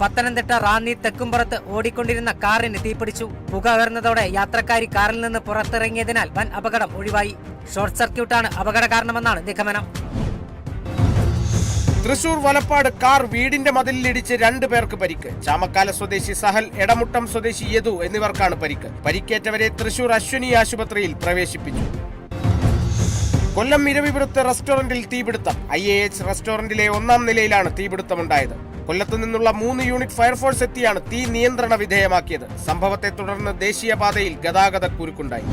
പത്തനംതിട്ട റാന്നി തെക്കുംപുറത്ത് ഓടിക്കൊണ്ടിരുന്ന കാറിന് തീപിടിച്ചു. പുക ഉയർന്നതോടെ യാത്രക്കാരി കാറിൽ നിന്ന് പുറത്തിറങ്ങിയതിനാൽ വൻ അപകടം ഒഴിവായി. ഷോർട്ട് സർക്യൂട്ടാണ് അപകട കാരണമെന്നാണ് നിഗമനം. തൃശൂർ വലപ്പാട് കാർ വീടിന്റെ മതിലിലിടിച്ച് 2 പേർക്ക് പരിക്ക്. ചാമക്കാല സ്വദേശി സഹൽ, എടമുട്ടം സ്വദേശി യദു എന്നിവർക്കാണ് പരിക്ക്. പരിക്കേറ്റവരെ തൃശൂർ അശ്വിനി ആശുപത്രിയിൽ പ്രവേശിപ്പിച്ചു. കൊല്ലം ഇരവിപുരത്ത് റെസ്റ്റോറന്റിൽ തീപിടുത്തം. IAH റെസ്റ്റോറന്റിലെ 1-ാം നിലയിലാണ് തീപിടുത്തമുണ്ടായത്. കൊല്ലത്തു നിന്നുള്ള 3 യൂണിറ്റ് ഫയർഫോഴ്സ് എത്തിയാണ് തീ നിയന്ത്രണ വിധേയമാക്കിയത്. സംഭവത്തെ തുടർന്ന് ദേശീയപാതയിൽ ഗതാഗത കുരുക്കുണ്ടായി.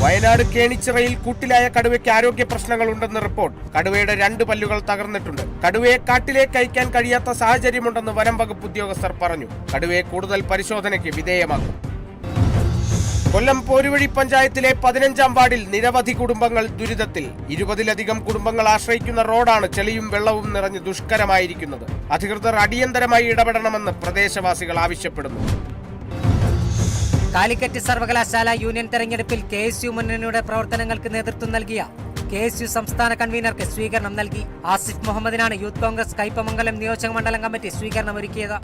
വയനാട് കേണിച്ചിറയിൽ കൂട്ടിലായ കടുവയ്ക്ക് ആരോഗ്യ പ്രശ്നങ്ങളുണ്ടെന്ന് റിപ്പോർട്ട്. കടുവയുടെ 2 പല്ലുകൾ തകർന്നിട്ടുണ്ട്. കടുവയെ കാട്ടിലേക്ക് അയക്കാൻ കഴിയാത്ത സാഹചര്യമുണ്ടെന്ന് വനം വകുപ്പ് ഉദ്യോഗസ്ഥർ പറഞ്ഞു. കടുവയെ കൂടുതൽ പരിശോധനയ്ക്ക് വിധേയമാക്കും. കൊല്ലം പോരുവഴി പഞ്ചായത്തിലെ 15-ാം വാർഡിൽ നിരവധി കുടുംബങ്ങൾ ദുരിതത്തിൽ. 20-ലധികം കുടുംബങ്ങൾ ആശ്രയിക്കുന്ന റോഡാണ് ചെളിയും വെള്ളവും നിറഞ്ഞ് ദുഷ്കരമായിരിക്കുന്നത്. അധികൃതർ അടിയന്തരമായി ഇടപെടണമെന്ന് പ്രദേശവാസികൾ ആവശ്യപ്പെടുന്നു. കാലിക്കറ്റ് സർവകലാശാല യൂണിയൻ തെരഞ്ഞെടുപ്പിൽ KSU മുന്നണിയുടെ പ്രവർത്തനങ്ങൾക്ക് നേതൃത്വം നൽകിയ KSU സംസ്ഥാന കൺവീനർക്ക് സ്വീകരണം നൽകി. ആസിഫ് മുഹമ്മദിനാണ് യൂത്ത് കോൺഗ്രസ് കയ്പമംഗലം നിയോജക മണ്ഡലം കമ്മിറ്റി സ്വീകരണമൊരുക്കിയത്.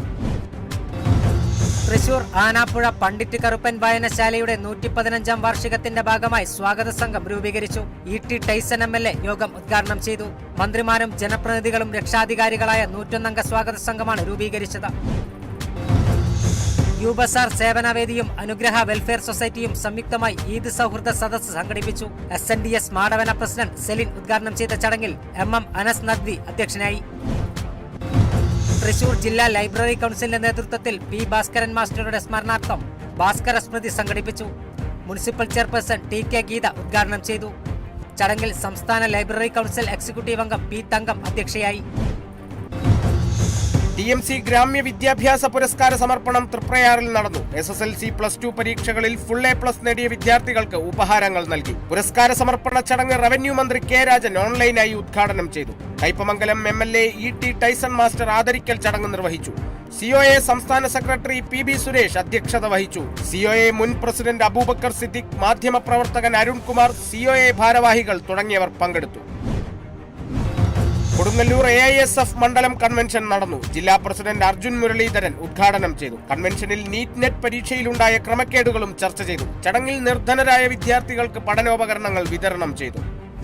തൃശൂർ ആനാപ്പുഴ പണ്ഡിറ്റ് കറുപ്പൻ വായനശാലയുടെ 115-ാം വാർഷികത്തിന്റെ ഭാഗമായി സ്വാഗത സംഘം രൂപീകരിച്ചു. ET ടൈസൺ MLA യോഗം ഉദ്ഘാടനം ചെയ്തു. മന്ത്രിമാരും ജനപ്രതിനിധികളും രക്ഷാധികാരികളായ 101-അംഗ സ്വാഗത സംഘമാണ് രൂപീകരിച്ചത്. യുബസാർ സേവനവേദിയും അനുഗ്രഹ വെൽഫെയർ സൊസൈറ്റിയും സംയുക്തമായി ഈദ് സൗഹൃദ സദസ്സ് സംഘടിപ്പിച്ചു. SNDS മാടവന പ്രസിഡന്റ് സെലിൻ ഉദ്ഘാടനം ചെയ്ത ചടങ്ങിൽ MM അനസ് നദ്വി അധ്യക്ഷനായി. തൃശൂർ ജില്ലാ ലൈബ്രറി കൗൺസിലിന്റെ നേതൃത്വത്തിൽ P ഭാസ്കരൻ മാസ്റ്ററുടെ സ്മരണാർത്ഥം ഭാസ്കര സ്മൃതി സംഘടിപ്പിച്ചു. മുനിസിപ്പൽ ചെയർപേഴ്സൺ TK ഗീത ഉദ്ഘാടനം ചെയ്തു. ചടങ്ങിൽ സംസ്ഥാന ലൈബ്രറി കൗൺസിൽ എക്സിക്യൂട്ടീവ് അംഗം P തങ്കം അധ്യക്ഷയായി. TMC ഗ്രാമ്യ വിദ്യാഭ്യാസ പുരസ്കാര സമർപ്പണം തൃപ്രയാറിൽ നടന്നു. SSLC +2 പരീക്ഷകളിൽ ഫുൾ A+ നേടിയ വിദ്യാർത്ഥികൾക്ക് ഉപഹാരങ്ങൾ നൽകി. പുരസ്കാര സമർപ്പണ ചടങ്ങ് റവന്യൂ മന്ത്രി K രാജൻ ഓൺലൈനായി ഉദ്ഘാടനം ചെയ്തു. Kaipamangalam MLA ET Tyson master ആദരിക്കൽ ചടങ്ങ് നിർവഹിച്ചു. COA സംസ്ഥാന സെക്രട്ടറി PB സുരേഷ് അധ്യക്ഷത വഹിച്ചു. COA മുൻ പ്രസിഡന്റ് അബൂബക്കർ സിദ്ദിഖ്, മാധ്യമപ്രവർത്തകൻ അരുൺകുമാർ, COA ഭാരവാഹികൾ തുടങ്ങിയവർ പങ്കെടുത്തു. കൊടുങ്ങല്ലൂർ AISF മണ്ഡലം കൺവെൻഷൻ നടന്നു. ജില്ലാ പ്രസിഡന്റ് അർജുൻ മുരളീധരൻ ഉദ്ഘാടനം ചെയ്തു. കൺവെൻഷനിൽ നീറ്റ് പരീക്ഷയിലുണ്ടായ ക്രമക്കേടുകളും ചർച്ച ചെയ്തു. ചടങ്ങിൽ നിർധനരായ വിദ്യാർത്ഥികൾക്ക് പഠനോപകരണങ്ങൾ വിതരണം ചെയ്തു.